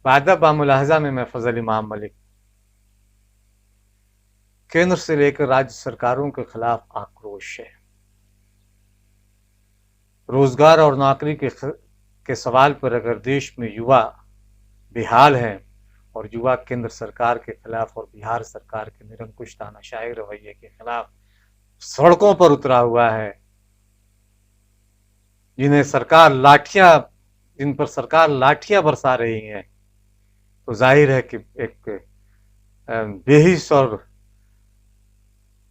बादब बामुलाहजा में मैं फजल इमाम मलिक। केंद्र से लेकर राज्य सरकारों के खिलाफ आक्रोश है। रोजगार और नौकरी के सवाल पर अगर देश में युवा बेहाल है और युवा केंद्र सरकार के खिलाफ और बिहार सरकार के निरंकुश तानाशाही रवैये के खिलाफ सड़कों पर उतरा हुआ है, जिन पर सरकार लाठियां बरसा रही है, तो जाहिर है कि एक बेहिस और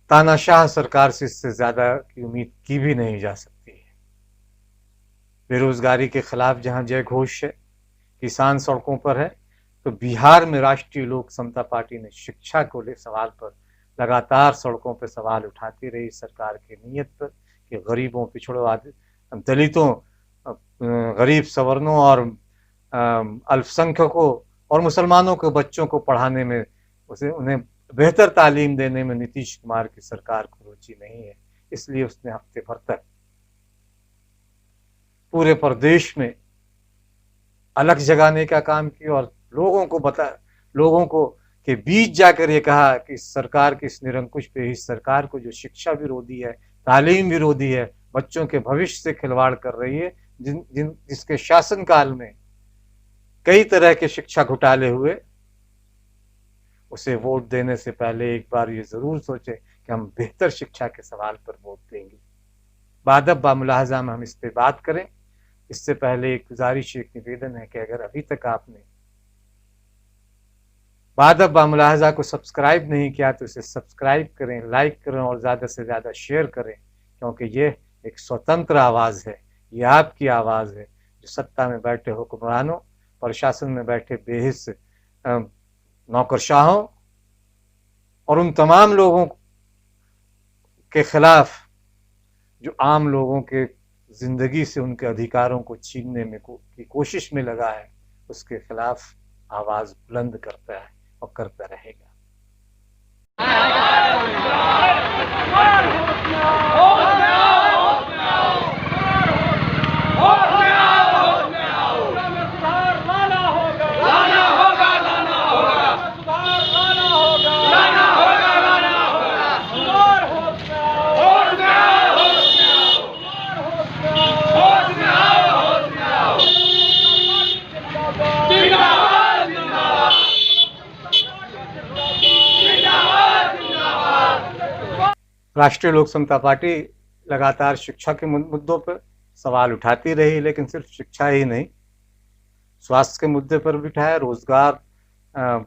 तानाशाह सरकार से इससे ज्यादा की उम्मीद की भी नहीं जा सकती है। बेरोजगारी के खिलाफ जहां जय घोष है, किसान सड़कों पर है, तो बिहार में राष्ट्रीय लोक समता पार्टी ने शिक्षा को ले सवाल पर लगातार सड़कों पर सवाल उठाती रही सरकार की नीयत पर कि गरीबों, पिछड़ों, दलितों, गरीब सवर्णों और अल्पसंख्यकों और मुसलमानों के बच्चों को पढ़ाने में, उन्हें बेहतर तालीम देने में नीतीश कुमार की सरकार को रुचि नहीं है। इसलिए उसने हफ्ते भर तक पूरे प्रदेश में अलग जगाने का काम किया और लोगों को के बीच जाकर ये कहा कि सरकार की इस निरंकुश पे इस सरकार को जो शिक्षा विरोधी है, तालीम विरोधी है, बच्चों के भविष्य से खिलवाड़ कर रही है, जिसके शासनकाल में कई तरह के शिक्षा घोटाले हुए, उसे वोट देने से पहले एक बार ये जरूर सोचे कि हम बेहतर शिक्षा के सवाल पर वोट देंगे। बादब बामुलाहजा में हम इस पे बात करें। इससे पहले एक गुजारिश, एक निवेदन है कि अगर अभी तक आपने बादब बामुलाहजा को सब्सक्राइब नहीं किया तो इसे सब्सक्राइब करें, लाइक करें और ज्यादा से ज्यादा शेयर करें, क्योंकि ये एक स्वतंत्र आवाज है। ये आपकी आवाज है जो सत्ता में बैठे हुक्मरानों, प्रशासन में बैठे बेहिस नौकरशाहों और उन तमाम लोगों के खिलाफ जो आम लोगों के जिंदगी से उनके अधिकारों को छीनने में की कोशिश में लगा है, उसके खिलाफ आवाज बुलंद करता है और करता रहेगा। राष्ट्रीय लोक समता पार्टी लगातार शिक्षा के मुद्दों पर सवाल उठाती रही, लेकिन सिर्फ शिक्षा ही नहीं, स्वास्थ्य के मुद्दे पर भी उठाया, रोजगार,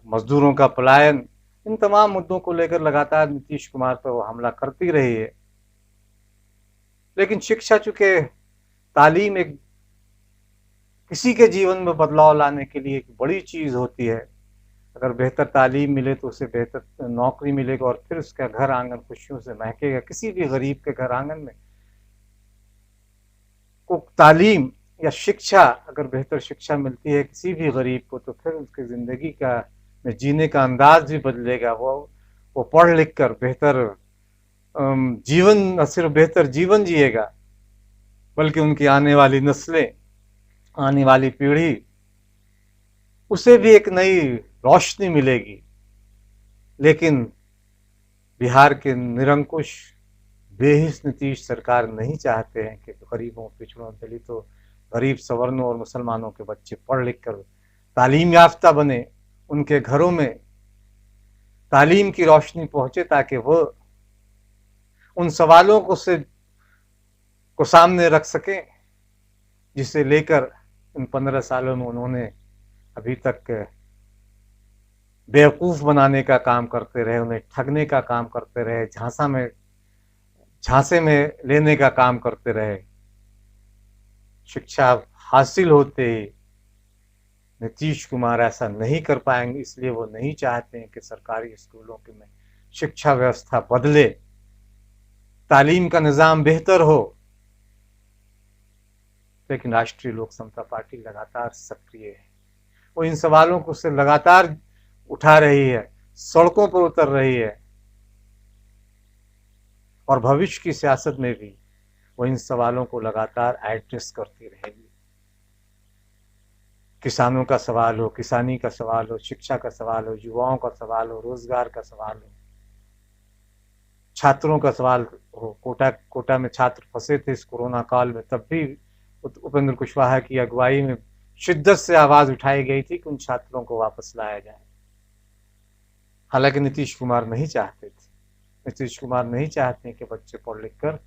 मजदूरों का पलायन, इन तमाम मुद्दों को लेकर लगातार नीतीश कुमार पर वो हमला करती रही है। लेकिन शिक्षा, चूंकि तालीम एक किसी के जीवन में बदलाव लाने के लिए एक बड़ी चीज होती है, अगर बेहतर तालीम मिले तो उसे बेहतर नौकरी मिलेगा और फिर उसका घर आंगन खुशियों से महकेगा। किसी भी गरीब के घर आंगन में को तालीम या शिक्षा, अगर बेहतर शिक्षा मिलती है किसी भी गरीब को, तो फिर उसकी जिंदगी का में जीने का अंदाज भी बदलेगा। वो पढ़ लिख कर बेहतर जीवन, न सिर्फ बेहतर जीवन जिएगा, बल्कि उनकी आने वाली नस्लें, आने वाली पीढ़ी, उसे भी एक नई रोशनी मिलेगी। लेकिन बिहार के निरंकुश बेहिस नीतीश सरकार नहीं चाहते हैं कि गरीबों, पिछड़ों, दलितों, गरीब सवर्णों और मुसलमानों के बच्चे पढ़ लिख कर तालीम याफ्ता बने, उनके घरों में तालीम की रोशनी पहुंचे, ताकि वो उन सवालों को सामने रख सके जिसे लेकर इन 15 सालों में उन्होंने अभी तक बेवकूफ बनाने का काम करते रहे, उन्हें ठगने का काम करते रहे, झांसे में लेने का काम करते रहे। शिक्षा हासिल होते ही नीतीश कुमार ऐसा नहीं कर पाएंगे, इसलिए वो नहीं चाहते हैं कि सरकारी स्कूलों के में शिक्षा व्यवस्था बदले, तालीम का निजाम बेहतर हो। लेकिन राष्ट्रीय लोक समता पार्टी लगातार सक्रिय है, वो इन सवालों को से लगातार उठा रही है, सड़कों पर उतर रही है और भविष्य की सियासत में भी वो इन सवालों को लगातार एड्रेस करती रहेगी। किसानों का सवाल हो, किसानी का सवाल हो, शिक्षा का सवाल हो, युवाओं का सवाल हो, रोजगार का सवाल हो, छात्रों का सवाल हो। कोटा में छात्र फंसे थे इस कोरोना काल में, तब भी उपेंद्र कुशवाहा की अगुवाई में शिद्दत से आवाज उठाई गई थी कि उन छात्रों को वापस लाया जाए। हालांकि नीतीश कुमार नहीं चाहते थे। नीतीश कुमार नहीं चाहते कि बच्चे पढ़ लिख कर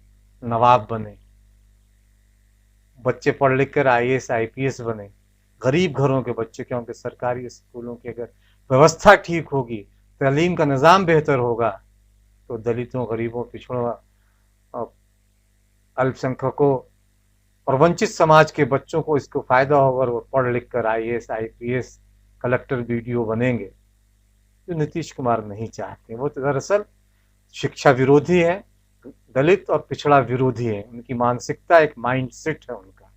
नवाब बने, बच्चे पढ़ लिख कर IAS IPS बने। गरीब घरों के बच्चे, क्योंकि सरकारी स्कूलों की अगर व्यवस्था ठीक होगी, तालीम का निज़ाम बेहतर होगा, तो दलितों, गरीबों, पिछड़ों, अल्पसंख्यकों और वंचित समाज के बच्चों को इसको फायदा होगा और वो पढ़ लिख कर IAS IPS कलेक्टर BDO बनेंगे। जो नीतीश कुमार नहीं चाहते, वो तो दरअसल शिक्षा विरोधी है, दलित और पिछड़ा विरोधी है। उनकी मानसिकता एक माइंडसेट है उनका।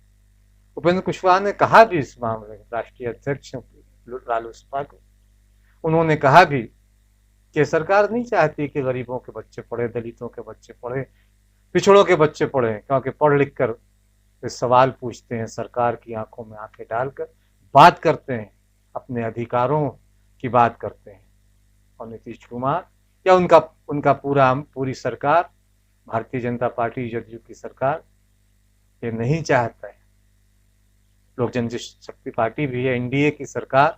उपेंद्र कुशवाहा ने कहा भी इस मामले में, राष्ट्रीय अध्यक्ष रालोसपा को, उन्होंने कहा भी कि सरकार नहीं चाहती कि गरीबों के बच्चे पढ़े, दलितों के बच्चे पढ़े, पिछड़ों के बच्चे पढ़े, क्योंकि पढ़ लिख कर वे सवाल पूछते हैं, सरकार की आंखों में आंखें डालकर बात करते हैं, अपने अधिकारों की बात करते हैं। और नीतीश कुमार या उनका पूरी सरकार, भारतीय जनता पार्टी जदयू की सरकार, ये नहीं चाहता है। लोक जनशक्ति पार्टी भी है, NDA की सरकार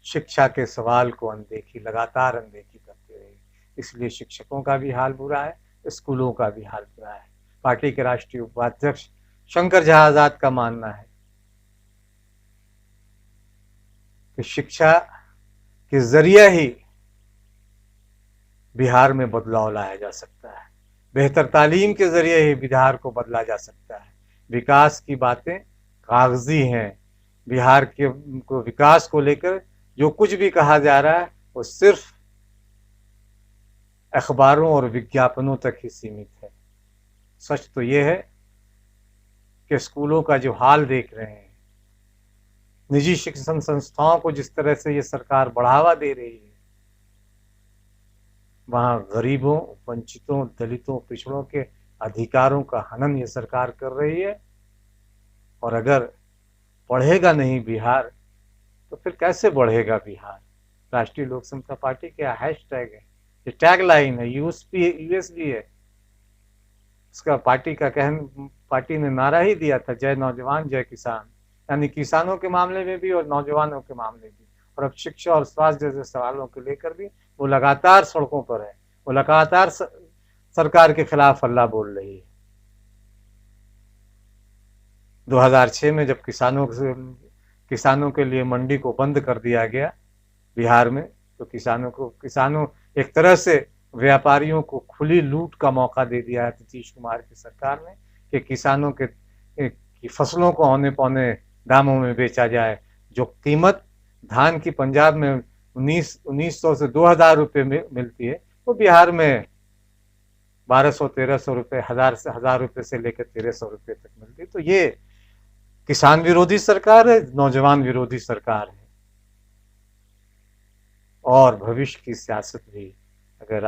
शिक्षा के सवाल को लगातार अनदेखी करती रही। इसलिए शिक्षकों का भी हाल बुरा है, स्कूलों का भी हाल बुरा है। पार्टी के राष्ट्रीय उपाध्यक्ष शंकर झा आजाद का मानना है कि शिक्षा के जरिए ही बिहार में बदलाव लाया जा सकता है, बेहतर तालीम के जरिए ही बिहार को बदला जा सकता है। विकास की बातें कागजी हैं। बिहार के विकास को लेकर जो कुछ भी कहा जा रहा है वो सिर्फ अखबारों और विज्ञापनों तक ही सीमित है। सच तो ये है कि स्कूलों का जो हाल देख रहे हैं, निजी शिक्षण संस्थाओं को जिस तरह से ये सरकार बढ़ावा दे रही है, वहां गरीबों, वंचितों, दलितों, पिछड़ों के अधिकारों का हनन ये सरकार कर रही है। और अगर बढ़ेगा नहीं बिहार, तो फिर कैसे बढ़ेगा बिहार? राष्ट्रीय लोक समता पार्टी का हैशटैग है, ये टैग लाइन है, यूएसबी है। उसका पार्टी ने नारा ही दिया था, जय नौजवान जय किसान, यानी किसानों के मामले में भी और नौजवानों के मामले में भी। और अब शिक्षा और स्वास्थ्य जैसे सवालों को लेकर भी वो लगातार सड़कों पर है, वो लगातार सरकार के खिलाफ हल्ला बोल रही है। 2006 में जब किसानों के लिए मंडी को बंद कर दिया गया बिहार में, तो किसानों एक तरह से व्यापारियों को खुली लूट का मौका दे दिया है नीतीश कुमार की सरकार ने, कि किसानों की फसलों को औने पौने दामों में बेचा जाए। जो कीमत धान की पंजाब में 1900 से 2000 रुपये मिलती है, वो बिहार में 1200-1300 रुपये, 1000 रुपये से लेकर 1300 रुपये तक मिलती है। तो ये किसान विरोधी सरकार है, नौजवान विरोधी सरकार है। और भविष्य की सियासत भी, अगर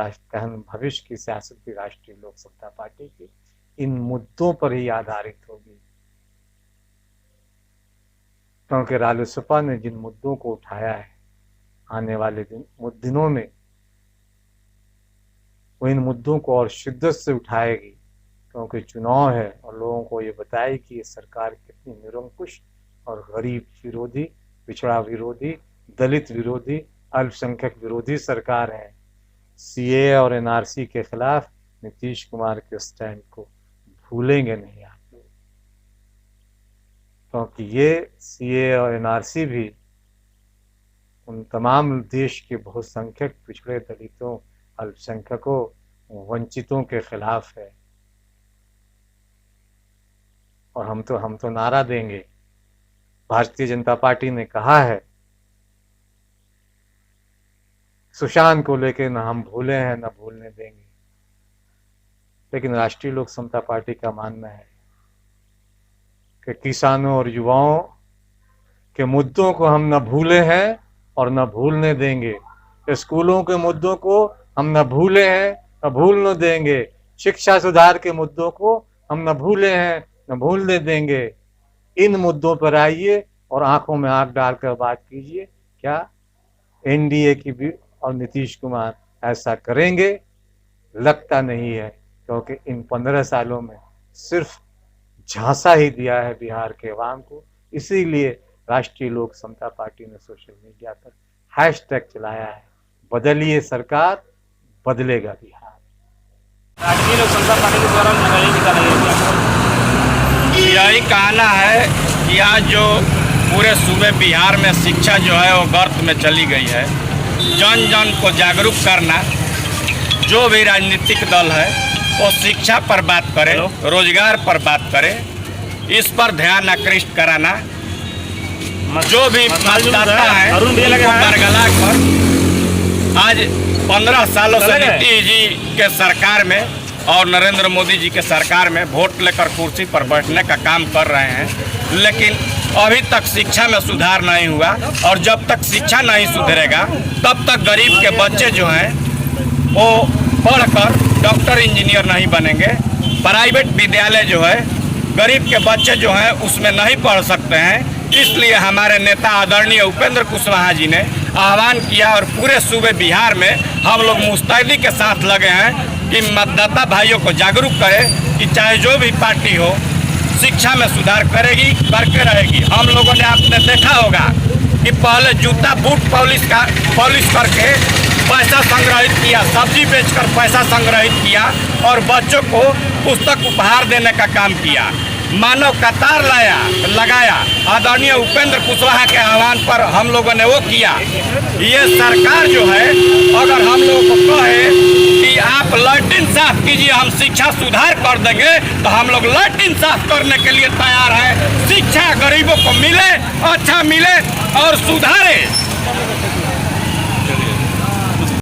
भविष्य की सियासत भी राष्ट्रीय लोक समता पार्टी की इन मुद्दों पर ही आधारित होगी, क्योंकि रालोसपा ने जिन मुद्दों को उठाया है, आने वाले दिनों में वो इन मुद्दों को और शिद्दत से उठाएगी, क्योंकि चुनाव है और लोगों को ये बताए कि ये सरकार कितनी निरंकुश और गरीब विरोधी, पिछड़ा विरोधी, दलित विरोधी, अल्पसंख्यक विरोधी सरकार है। CAA और NRC के खिलाफ नीतीश कुमार के स्टैंड को भूलेंगे नहीं आप लोग, क्योंकि ये CAA और NRC भी उन तमाम देश के बहुसंख्यक, पिछड़े, दलितों, अल्पसंख्यकों, वंचितों के खिलाफ है। और हम तो नारा देंगे। भारतीय जनता पार्टी ने कहा है, सुशांत को लेकर न हम भूले हैं न भूलने देंगे, लेकिन राष्ट्रीय लोक समता पार्टी का मानना है कि किसानों और युवाओं के मुद्दों को हम न भूले हैं और न भूलने देंगे। स्कूलों के मुद्दों को हम न भूले हैं न भूलने देंगे। शिक्षा सुधार के मुद्दों को हम न भूले हैं न भूलने देंगे। इन मुद्दों पर आइए और आंखों में आंख डालकर बात कीजिए। क्या एनडीए की भी और नीतीश कुमार ऐसा करेंगे? लगता नहीं है, क्योंकि इन 15 सालों में सिर्फ झांसा ही दिया है बिहार के अवाम को। इसीलिए राष्ट्रीय लोक समता पार्टी ने सोशल मीडिया पर हैशटैग चलाया है, बदलिए सरकार, बदलेगा बिहार। राष्ट्रीय लोक समता पार्टी के द्वारा लगाई निकाला गया, यही कहना है कि आज जो पूरे सूबे बिहार में शिक्षा जो है वो गर्त में चली गई है। जन जन को जागरूक करना, जो भी राजनीतिक दल है वो शिक्षा पर बात करे, रोजगार पर बात करे, इस पर ध्यान आकृष्ट कराना, जो भी मतदाता है उनको बरगला कर आज 15 सालों से नीतीश जी के सरकार में और नरेंद्र मोदी जी के सरकार में वोट लेकर कुर्सी पर बैठने का काम कर रहे हैं, लेकिन अभी तक शिक्षा में सुधार नहीं हुआ। और जब तक शिक्षा नहीं सुधरेगा तब तक गरीब के बच्चे जो हैं वो पढ़कर डॉक्टर इंजीनियर नहीं बनेंगे। प्राइवेट विद्यालय जो है गरीब के बच्चे जो हैं उसमें नहीं पढ़ सकते हैं। इसलिए हमारे नेता आदरणीय उपेंद्र कुशवाहा जी ने आह्वान किया और पूरे सूबे बिहार में हम लोग मुस्तैदी के साथ लगे हैं कि मतदाता भाइयों को जागरूक करें कि चाहे जो भी पार्टी हो शिक्षा में सुधार करेगी, करके रहेगी। हम लोगों ने आपने देखा होगा कि पहले जूता बूट पॉलिश करके पैसा संग्रहित किया, सब्जी बेचकर पैसा संग्रहित किया और बच्चों को पुस्तक उपहार देने का काम किया। मानव कतार लगाया आदरणीय उपेंद्र कुशवाहा के आह्वान पर हम लोगों ने वो किया। ये सरकार जो है अगर हम लोगों को कहे कि आप लैट्रिन साफ कीजिए, हम शिक्षा सुधार कर देंगे, तो हम लोग लैट्रिन साफ करने के लिए तैयार हैं। शिक्षा गरीबों को मिले, अच्छा मिले और सुधारे।